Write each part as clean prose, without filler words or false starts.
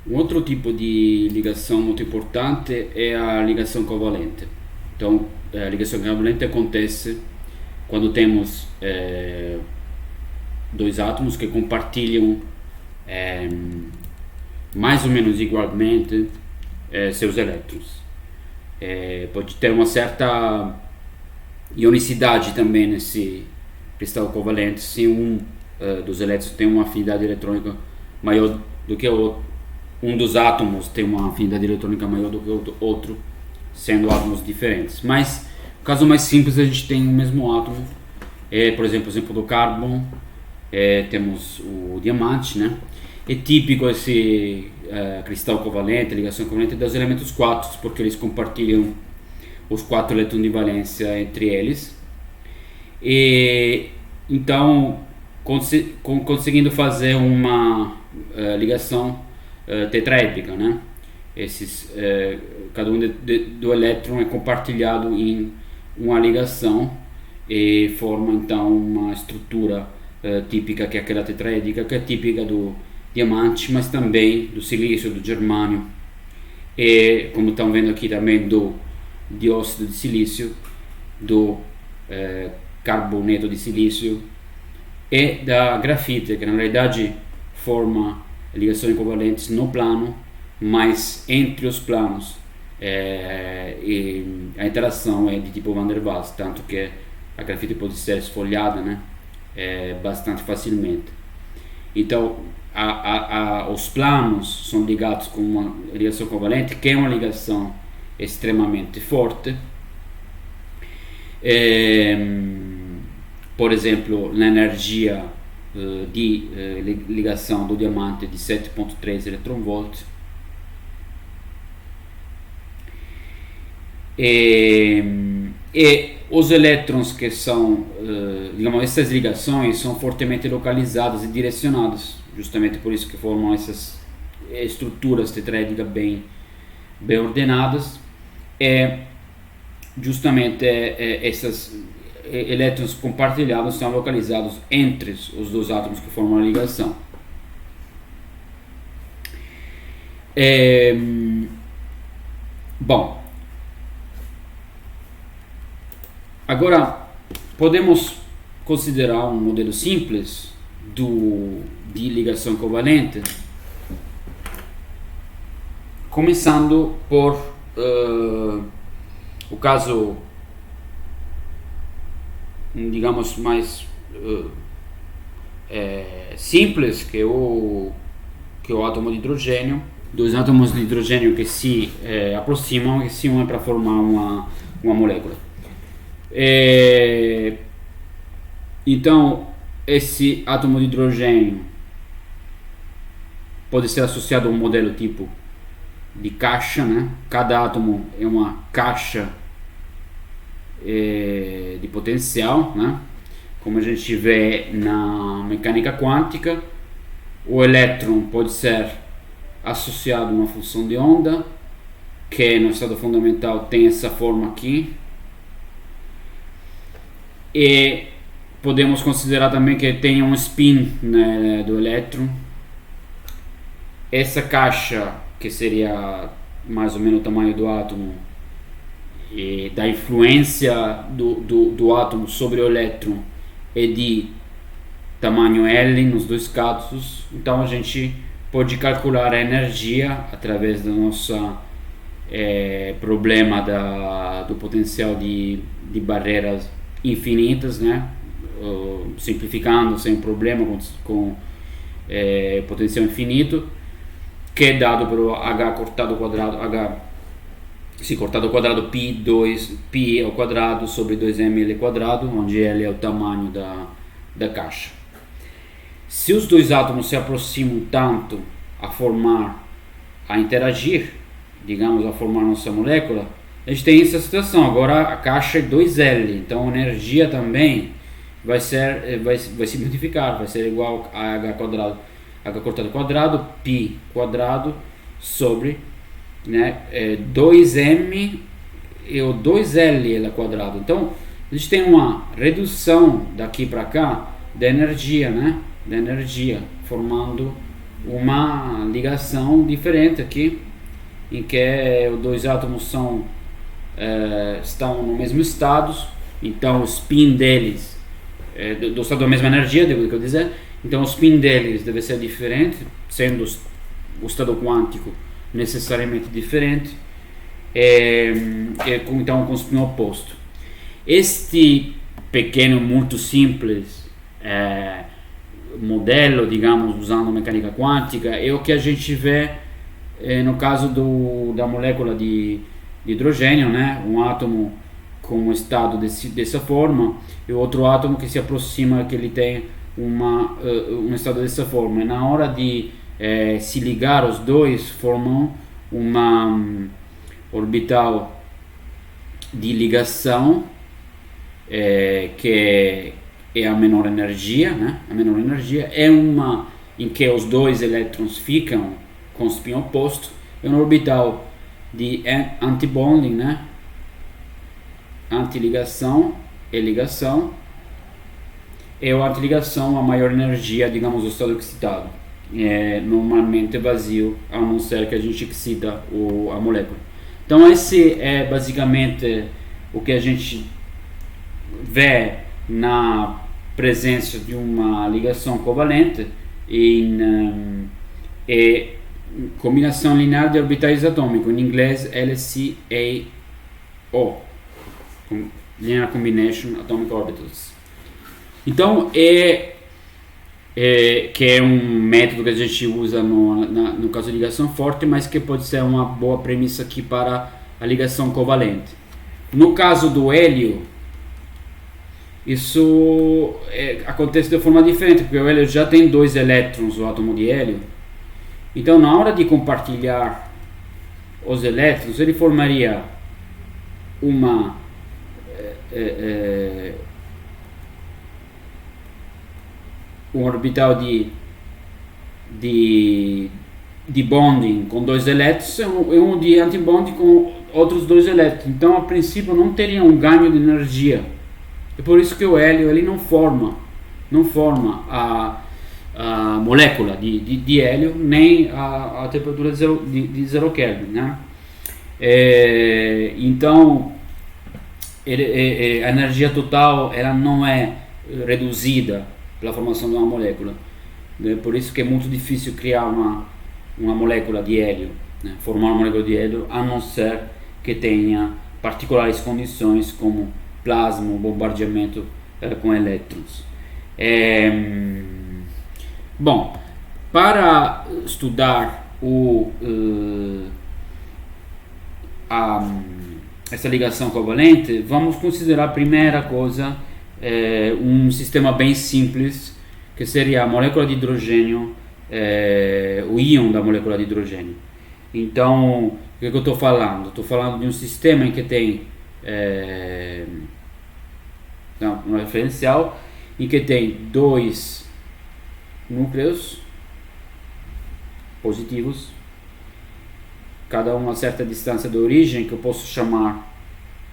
Um outro tipo de ligação muito importante é a ligação covalente. Então, a ligação covalente acontece quando temos dois átomos que compartilham eh, mais ou menos igualmente seus elétrons. Pode ter uma certa ionicidade também nesse cristal covalente se um dos elétrons tem uma afinidade eletrônica maior do que o outro. Um dos átomos tem uma afinidade eletrônica maior do que o outro, sendo átomos diferentes. Mas, no caso mais simples, a gente tem o mesmo átomo. Por exemplo do carbono, temos o diamante, né? É típico esse cristal covalente, ligação covalente dos elementos quáticos, porque eles compartilham os 4 elétrons de valência entre eles. E então, conseguindo fazer uma ligação tetraédrica, né? Cada um do elétron é compartilhado em uma ligação e forma então uma estrutura típica, que é aquela tetraédrica, que é típica do diamante, mas também do silício, do germânio e, como estão vendo aqui, também do dióxido de silício, do carboneto de silício e da grafite, que na realidade forma ligações covalentes no plano, mas entre os planos e a interação é de tipo Van der Waals, tanto que a grafite pode ser esfoliada, né, bastante facilmente. Então os planos são ligados com uma ligação covalente, que é uma ligação extremamente forte. Por exemplo, na energia de ligação do diamante de 7,3 eletronvolt. E os elétrons que são, digamos, essas ligações são fortemente localizadas e direcionadas, justamente por isso que formam essas estruturas tetraédricas bem ordenadas. Justamente esses elétrons compartilhados são localizados entre os dois átomos que formam a ligação. Bom, agora podemos considerar um modelo simples de ligação covalente, começando por o caso, digamos, mais simples, que é o átomo de hidrogênio. Dois átomos de hidrogênio que se aproximam e se unem para formar uma molécula. Então, esse átomo de hidrogênio pode ser associado a um modelo tipo de caixa, né? Cada átomo é uma caixa de potencial, né? Como a gente vê na mecânica quântica. O elétron pode ser associado a uma função de onda, que no estado fundamental tem essa forma aqui, e podemos considerar também que tem um spin, né, do elétron. Essa caixa, que seria mais ou menos o tamanho do átomo, e da influência do átomo sobre o elétron, é de tamanho L nos dois casos. Então a gente pode calcular a energia através do nosso problema do potencial de barreiras infinitas, né? Simplificando, sem problema, com potencial infinito, que é dado pelo H cortado ao quadrado, cortado ao quadrado pi ao quadrado sobre 2ml quadrado, onde L é o tamanho da caixa. Se os dois átomos se aproximam tanto a interagir, digamos, a formar nossa molécula, a gente tem essa situação. Agora a caixa é 2L, então a energia também vai se multiplicar, vai ser igual a H quadrado, H cortado ao quadrado, pi quadrado sobre, né, 2m e o 2L ao quadrado. Então a gente tem uma redução daqui para cá da energia, né, formando uma ligação diferente aqui, em que os dois átomos estão no mesmo estado, então o spin deles do estado da mesma energia, devo dizer, então o spin deles deve ser diferente, sendo o estado quântico necessariamente diferente, então com spin oposto. Este pequeno, muito simples modelo, digamos, usando mecânica quântica, é o que a gente vê no caso da molécula de hidrogênio, né? Um átomo com um estado dessa forma e outro átomo que se aproxima, que ele tem um estado dessa forma. E na hora de se ligar, os dois formam uma orbital de ligação que é a menor energia, né? A menor energia é uma em que os dois elétrons ficam com spin oposto, é uma orbital de antibonding, né? Antiligação e ligação, e a antiligação a maior energia, digamos, do estado excitado, normalmente vazio, a não ser que a gente excita a molécula. Então esse é basicamente o que a gente vê na presença de uma ligação covalente em combinação linear de orbitais atômicos, em inglês LCAO, Linear Combination Atomic Orbitals. Então que é um método que a gente usa no caso de ligação forte, mas que pode ser uma boa premissa aqui para a ligação covalente. No caso do hélio, isso acontece de forma diferente, porque o hélio já tem 2 elétrons, o átomo de hélio. Então, na hora de compartilhar os elétrons, ele formaria uma um orbital de bonding com 2 elétrons e um de antibonding com outros 2 elétrons. Então, a princípio, não teria um ganho de energia. É por isso que o hélio ele não forma a molécula de hélio nem a temperatura de 0 Kelvin, né? Então a energia total ela não é reduzida pela formação de uma molécula, né? Por isso que é muito difícil criar uma molécula de hélio, né? Formar uma molécula de hélio, a não ser que tenha particulares condições como plasma, bombardeamento com elétrons. Bom, para estudar essa ligação covalente, vamos considerar a primeira coisa um sistema bem simples, que seria a molécula de hidrogênio, o íon da molécula de hidrogênio. Então, o que eu estou falando? Estou falando de um sistema em que tem um referencial em que tem 2 núcleos positivos, cada um a certa distância da origem, que eu posso chamar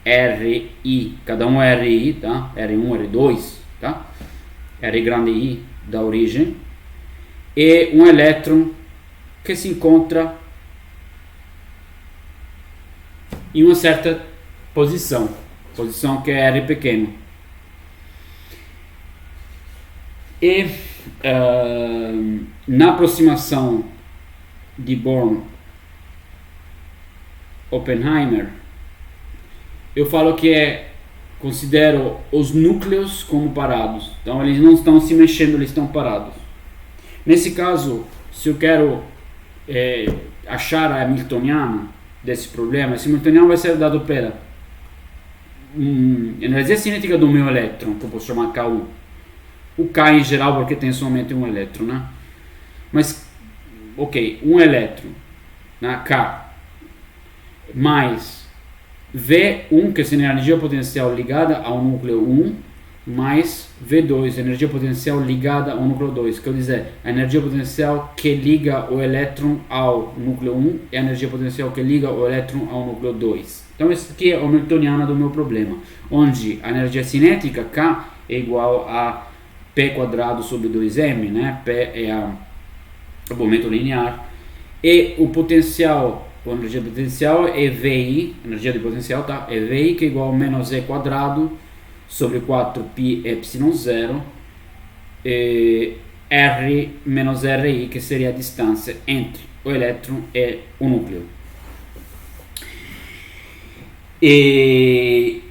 RI, cada um é RI, tá? R1, R2, tá? R grande I da origem, e um elétron que se encontra em uma certa posição que é R pequeno. E na aproximação de Born-Oppenheimer, eu falo que considero os núcleos como parados. Então eles não estão se mexendo, eles estão parados. Nesse caso, se eu quero achar a hamiltoniana desse problema, esse hamiltoniano vai ser dado pela energia cinética do meu elétron, que eu posso chamar Ku. O K em geral porque tem somente um elétron, né? Mas, ok, um elétron, né, K, mais V1, que é a energia potencial ligada ao núcleo 1, mais V2, energia potencial ligada ao núcleo 2. Quer dizer, a energia potencial que liga o elétron ao núcleo 1 é a energia potencial que liga o elétron ao núcleo 2. Então, esse aqui é o hamiltoniano do meu problema, onde a energia cinética K é igual a P quadrado sobre 2m, né? P é o momento linear, e o potencial, a energia potencial é VI, energia de potencial, tá? É VI que é igual a menos E quadrado sobre 4π epsilon 0 e R menos RI, que seria a distância entre o elétron e o núcleo. E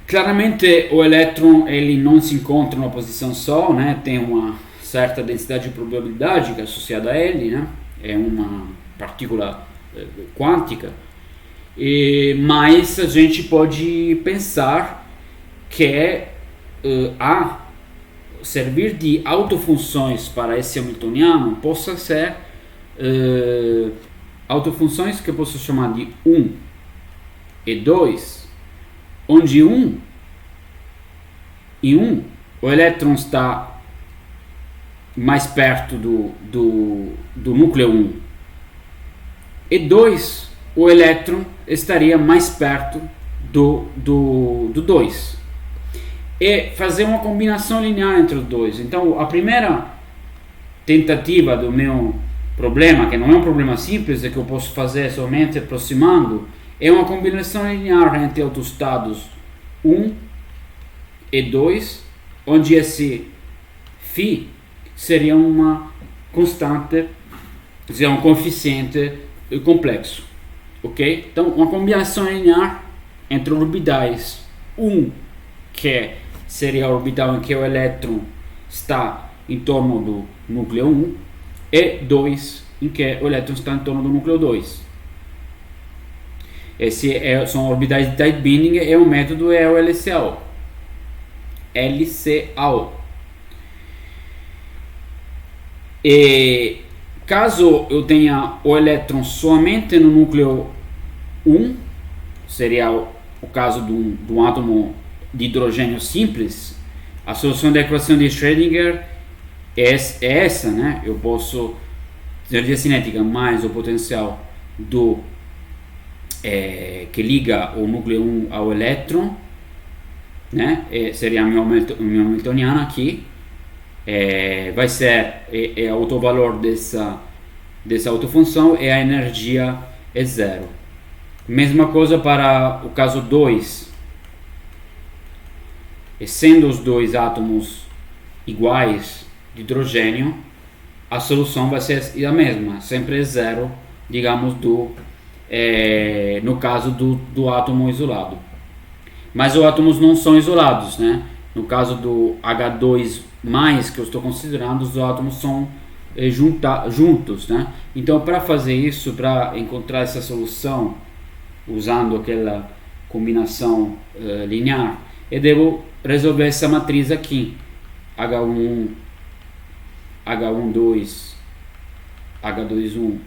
claramente o elétron ele não se encontra numa posição só, né? Tem uma certa densidade de probabilidade que é associada a ele, né? É uma partícula quântica, mas a gente pode pensar que a servir de autofunções para esse hamiltoniano possa ser autofunções que eu posso chamar de 1 e 2, onde 1 o elétron está mais perto do núcleo 1, e 2 o elétron estaria mais perto do 2, e fazer uma combinação linear entre os dois. Então a primeira tentativa do meu problema, que não é um problema simples, é que eu posso fazer somente aproximando, é uma combinação linear entre autoestados 1 e 2, onde esse φ seria uma constante, seria um coeficiente complexo, ok? Então uma combinação linear entre orbitais 1, que seria a orbital em que o elétron está em torno do núcleo 1, e 2, em que o elétron está em torno do núcleo 2. São orbitais de tight binding, e o método é o LCAO. E caso eu tenha o elétron somente no núcleo 1, seria o caso de um átomo de hidrogênio simples, a solução da equação de Schrödinger é essa, né? Eu posso energia cinética mais o potencial que liga o núcleo 1 ao elétron, né? Seria a minha hamiltoniana aqui, vai ser o autovalor dessa autofunção, e a energia é zero. Mesma coisa para o caso 2, e sendo os dois átomos iguais de hidrogênio, a solução vai ser a mesma, sempre zero, digamos, no caso do átomo isolado. Mas os átomos não são isolados, né? No caso do H2+, que eu estou considerando, os átomos são juntos, né? Então, para fazer isso, para encontrar essa solução usando aquela combinação linear, eu devo resolver essa matriz aqui, H1, H12, H21,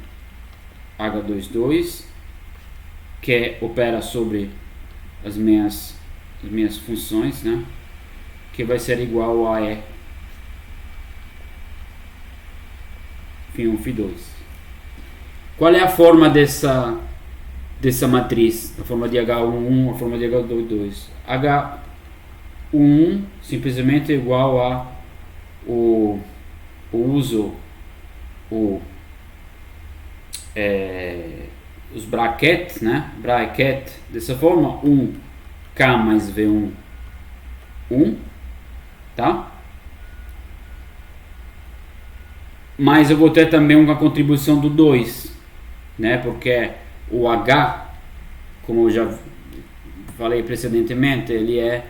H22, que opera sobre as minhas funções, né? Que vai ser igual a E φ1, φ2. Qual é a forma dessa matriz? A forma de H11, a forma de H22. H1 simplesmente é igual a os brackets, né? Bracket dessa forma, 1K mais V1, 1, tá? Mas eu vou ter também uma contribuição do 2, né? Porque o H, como eu já falei precedentemente, ele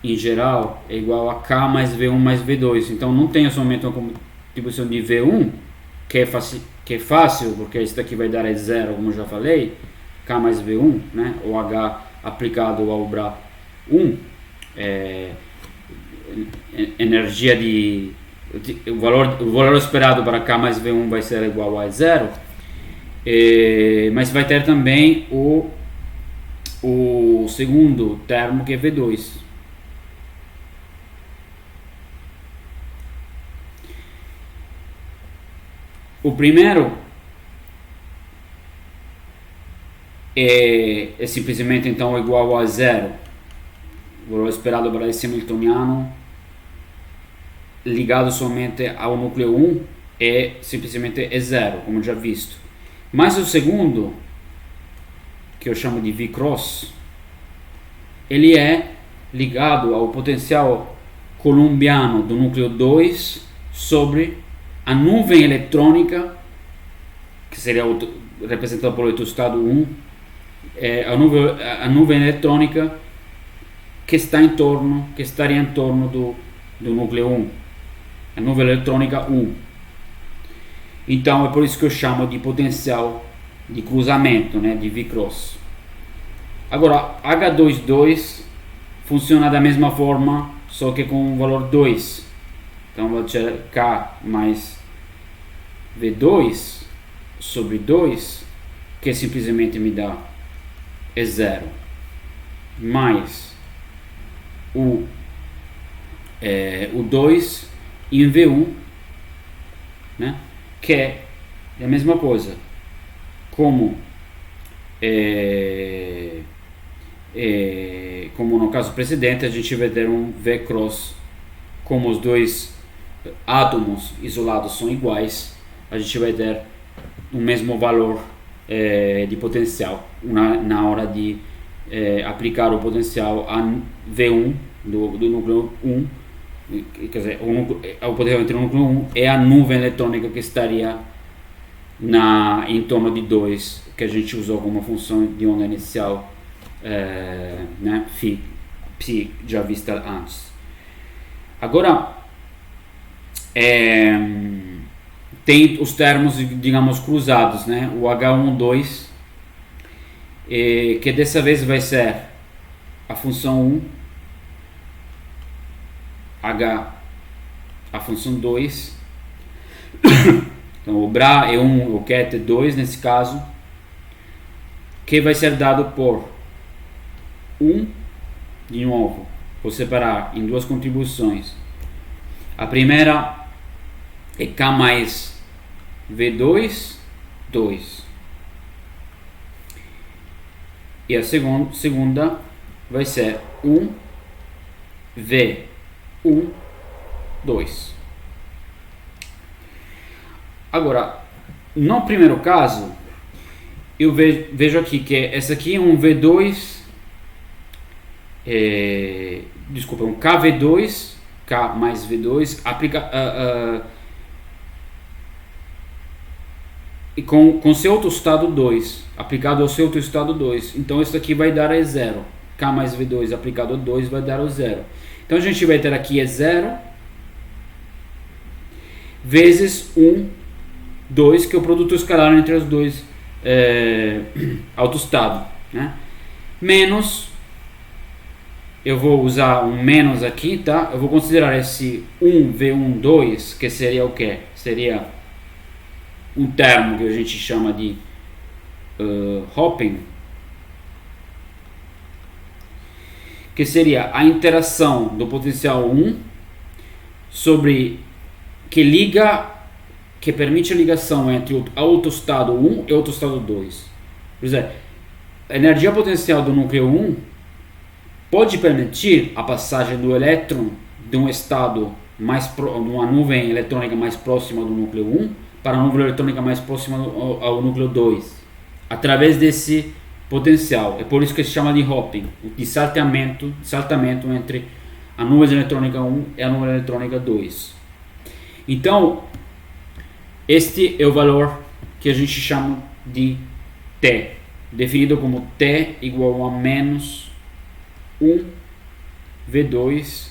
em geral, é igual a K mais V1 mais V2. Então não tenho somente uma contribuição de V1, que é fácil, porque isso daqui vai dar zero, como eu já falei, K mais V1, né? O H aplicado ao Bra1, energia o valor esperado para K mais V1 vai ser igual a zero, mas vai ter também o segundo termo, que é V2. O primeiro é simplesmente então igual a zero, o valor esperado para esse hamiltoniano ligado somente ao núcleo 1, simplesmente é zero, como já visto. Mas o segundo, que eu chamo de V-cross, ele é ligado ao potencial coulombiano do núcleo 2 sobre a nuvem eletrônica, que seria representada pelo eletrostado 1, a nuvem eletrônica que estaria em torno do núcleo 1, a nuvem eletrônica 1. Então é por isso que eu chamo de potencial de cruzamento, né, de V-cross. Agora, H22 funciona da mesma forma, só que com o valor 2. Então vou ter K mais V2 sobre 2, que simplesmente me dá zero, mais o 2 em V1, né, que é a mesma coisa, como como no caso precedente, a gente vai ter um V-cross, como os dois átomos isolados são iguais, a gente vai ter o mesmo valor de potencial na hora de aplicar o potencial a V1 do núcleo 1, quer dizer, o potencial entre o núcleo 1 é a nuvem eletrônica que estaria em torno de 2, que a gente usou como função de onda inicial, né, psi já vista antes. Agora tem os termos, digamos, cruzados, né? O H12, que dessa vez vai ser a função 1, H a função 2. Então o Bra é 1, o Ket é 2 nesse caso, que vai ser dado por 1, de novo, vou separar em duas contribuições. A primeira é K mais V2, 2. E a segunda vai ser 1, V1, 2. Agora, no primeiro caso, eu vejo aqui que essa aqui é um V2, desculpa, um KV2, K mais V2, e com seu autoestado 2, aplicado ao seu autoestado 2. Então isso aqui vai dar zero. K mais V2 aplicado a 2 vai dar o zero. Então a gente vai ter aqui zero vezes 1, 2, que é o produto escalar entre os dois autoestados, né? Menos, eu vou usar um menos aqui, tá? Eu vou considerar esse 1 V1 2, que seria o que? Seria um termo que a gente chama de hopping, que seria a interação do potencial 1 sobre que permite a ligação entre o autoestado 1 e o autoestado 2. Por exemplo, a energia potencial do núcleo 1 pode permitir a passagem do elétron de um estado de uma nuvem eletrônica mais próxima do núcleo 1 para a nuvem eletrônica mais próxima ao núcleo 2, através desse potencial. É por isso que se chama de hopping, de saltamento entre a nuvem eletrônica 1 e a nuvem eletrônica 2. Então, este é o valor que a gente chama de T, definido como T igual a menos 1 V2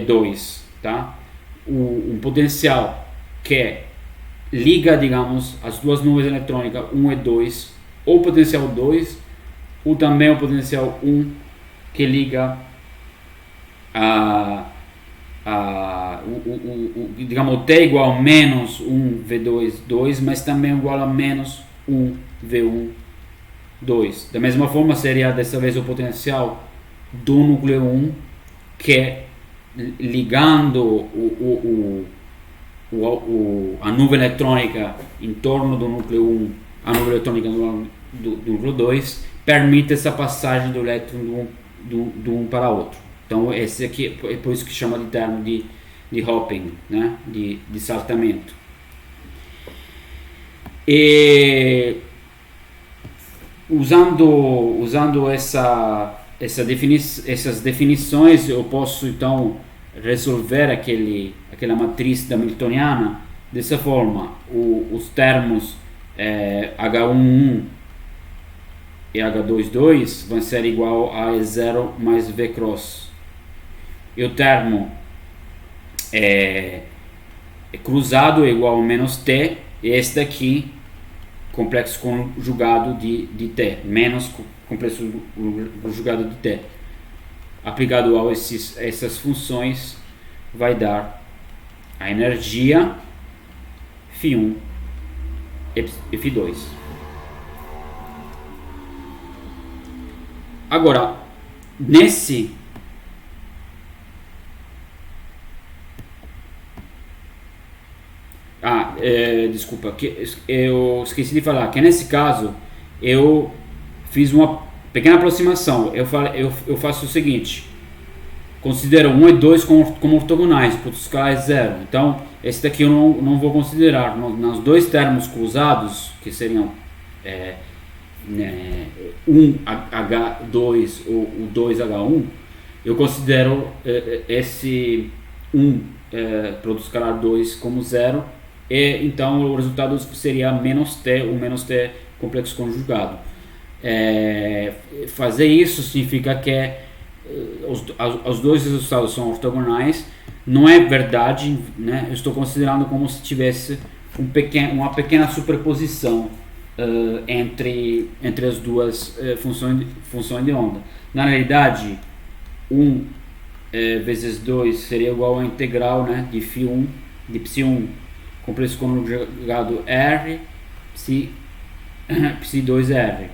2, tá? Um potencial que liga, digamos, as duas nuvens eletrônicas 1 e 2, ou potencial 2, ou também o potencial 1 que liga digamos, o T igual a menos 1 V2 2, mas também igual a menos 1 V1 2. Da mesma forma, seria dessa vez o potencial do núcleo 1 que ligando a nuvem eletrônica em torno do núcleo 1, a nuvem eletrônica do núcleo 2, permite essa passagem do elétron de um para outro. Então esse aqui é por isso que chama de termo de de hopping, né? De saltamento. E usando essas definições, eu posso então resolver aquela matriz hamiltoniana dessa forma. Os termos H11 e H22 vão ser igual a E0 mais V cross. E o termo cruzado é igual a menos T, e este daqui complexo conjugado de T, menos complexo conjugado de T. Aplicado a essas funções, vai dar a energia Φ1 e Φ2. Agora, desculpa, que eu esqueci de falar que nesse caso eu fiz uma pequena aproximação. Eu faço o seguinte: considero 1 e 2 como ortogonais, por escala é 0. Então, esse daqui eu não vou considerar. Nos dois termos cruzados, que seriam 1H2 ou o 2H1, eu considero esse 1 produto escalar 2 como 0, e então o resultado seria menos T, o menos T complexo conjugado. Fazer isso significa que os dois resultados são ortogonais. Não é verdade, né? Eu estou considerando como se tivesse uma pequena superposição entre as duas funções de onda. Na realidade, 1 vezes 2 seria igual à integral, né, de Φ1, de Ψ1 complexo conjugado R, Ψ2R,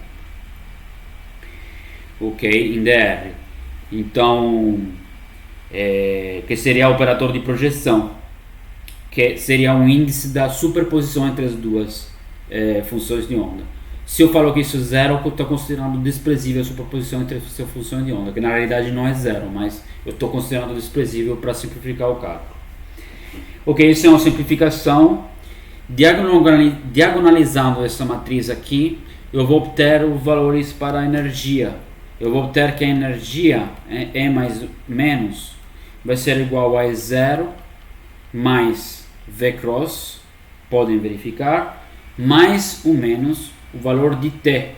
ok, em dr. Então, que seria o operador de projeção, que seria um índice da superposição entre as duas funções de onda. Se eu falo que isso é zero, eu estou considerando desprezível a superposição entre as funções de onda, que na realidade não é zero, mas eu estou considerando desprezível para simplificar o cálculo. Ok, isso é uma simplificação. Diagonalizando essa matriz aqui, eu vou obter os valores para a energia. Eu vou obter que a energia E mais menos vai ser igual a E0 mais V cross, podem verificar, mais ou menos o valor de T.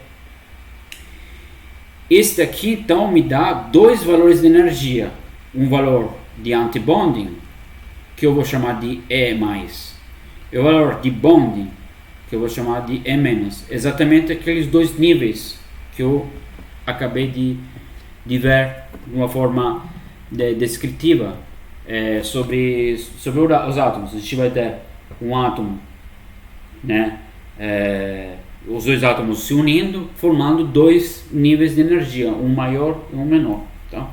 Este aqui então me dá dois valores de energia. Um valor de antibonding, que eu vou chamar de E mais, e o valor de bonding, que eu vou chamar de E menos. Exatamente aqueles dois níveis que eu acabei de ver de uma forma descritiva sobre os átomos. A gente vai ter um átomo, né, os dois átomos se unindo, formando dois níveis de energia, um maior e um menor. Tá?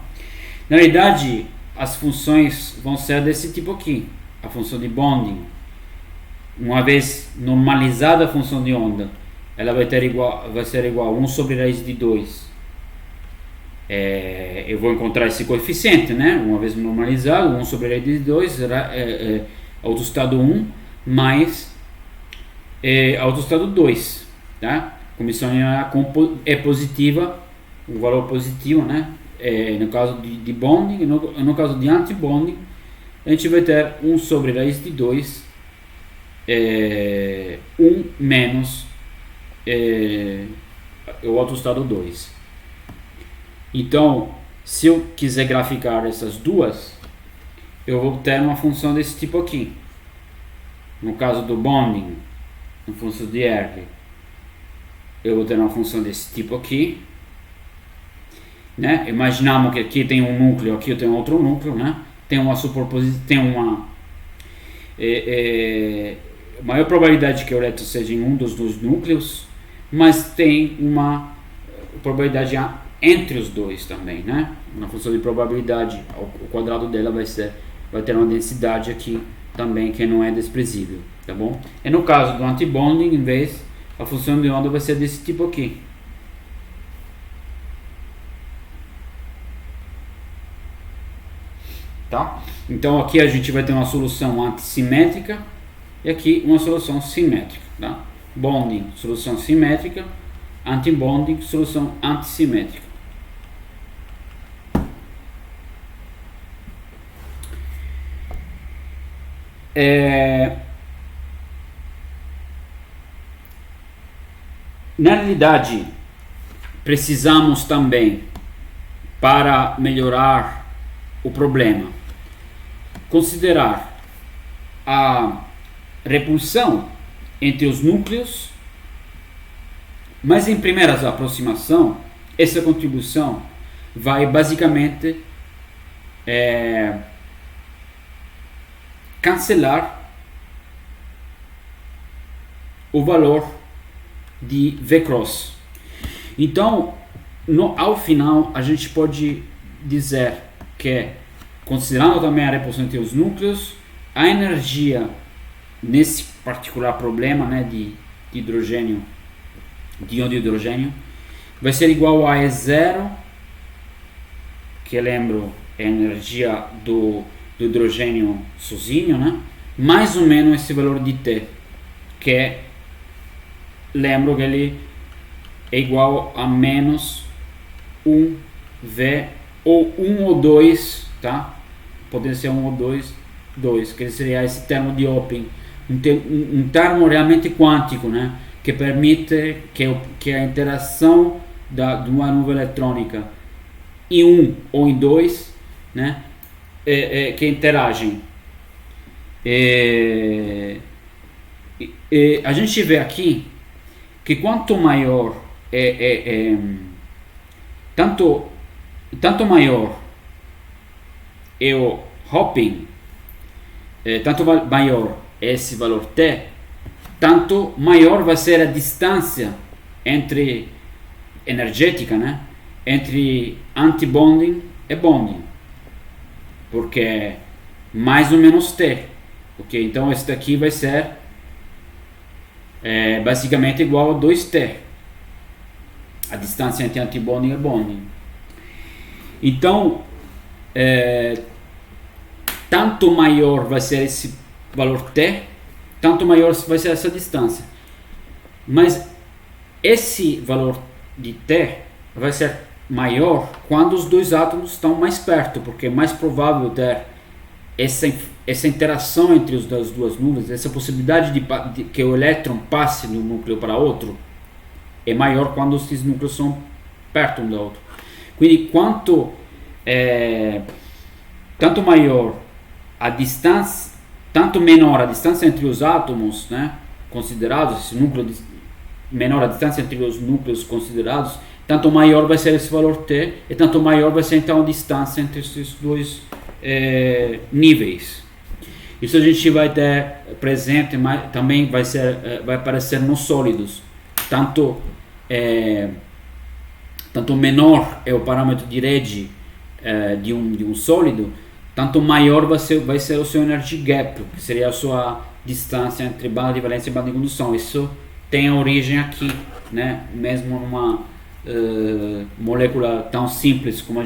Na verdade, as funções vão ser desse tipo aqui. A função de bonding, uma vez normalizada a função de onda, ela vai ser igual a 1 sobre raiz de 2. Eu vou encontrar esse coeficiente, né? Uma vez normalizado, 1 sobre raiz de 2 será autoestado 1 mais autoestado 2. Tá? Comissão é positiva, o valor positivo, né? No caso de bonding, no caso de antibonding, a gente vai ter 1 sobre raiz de 2, 1 menos o autoestado 2. Então, se eu quiser graficar essas duas, eu vou ter uma função desse tipo aqui. No caso do bonding, na função de R, eu vou ter uma função desse tipo aqui, né? Imaginamos que aqui tem um núcleo, aqui eu tenho outro núcleo, né? Tem uma superposição, tem uma maior probabilidade que o elétron seja em um dos dois núcleos, mas tem uma probabilidade entre os dois também, né? Na função de probabilidade, o quadrado dela vai ter uma densidade aqui também que não é desprezível, tá bom? E no caso do antibonding, em vez, a função de onda vai ser desse tipo aqui. Tá? Então aqui a gente vai ter uma solução antissimétrica e aqui uma solução simétrica, tá? Bonding, solução simétrica, antibonding, solução antissimétrica. Na realidade, precisamos também, para melhorar o problema, considerar a repulsão entre os núcleos, mas em primeiras aproximação, essa contribuição vai basicamente cancelar o valor de V-cross. Então, ao final, a gente pode dizer que, considerando também a repulsão entre os núcleos, a energia nesse particular problema, né, de hidrogênio, de íon de hidrogênio, vai ser igual a E0, que lembro é a energia do hidrogênio sozinho, né, mais ou menos esse valor de T, que lembro que ele é igual a menos 1V ou 1 ou 2, tá? Pode ser 1 ou 2, que seria esse termo de Oppen, um termo realmente quântico, né? Que permite que a interação de uma nuvem eletrônica em 1 ou em 2, né? Que interagem. A gente vê aqui que quanto maior tanto maior é o hopping, tanto maior é esse valor T, tanto maior vai ser a distância energética, né, entre antibonding e bonding, porque mais ou menos T, ok? Então esse daqui vai ser basicamente igual a 2T, a distância entre antibonding e bonding. Então, tanto maior vai ser esse valor T, tanto maior vai ser essa distância. Mas esse valor de T vai ser maior quando os dois átomos estão mais perto, porque é mais provável ter essa interação entre as duas nuvens, essa possibilidade de que o elétron passe de um núcleo para outro é maior quando esses núcleos são perto um do outro. Quindi tanto maior a distância, tanto menor a distância entre os átomos, né, considerados, esse núcleo menor a distância entre os núcleos considerados, tanto maior vai ser esse valor T e tanto maior vai ser então a distância entre esses dois níveis. Isso a gente vai ter presente, mas também vai aparecer nos sólidos. Tanto menor é o parâmetro de rede de um sólido, tanto maior vai ser o seu energy gap, que seria a sua distância entre banda de valência e banda de condução. Isso tem a origem aqui, né? Mesmo numa molécula tão simples como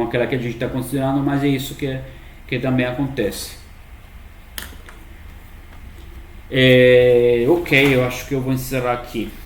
aquela que a gente está considerando, mas é isso que também acontece. Ok, eu acho que eu vou encerrar aqui.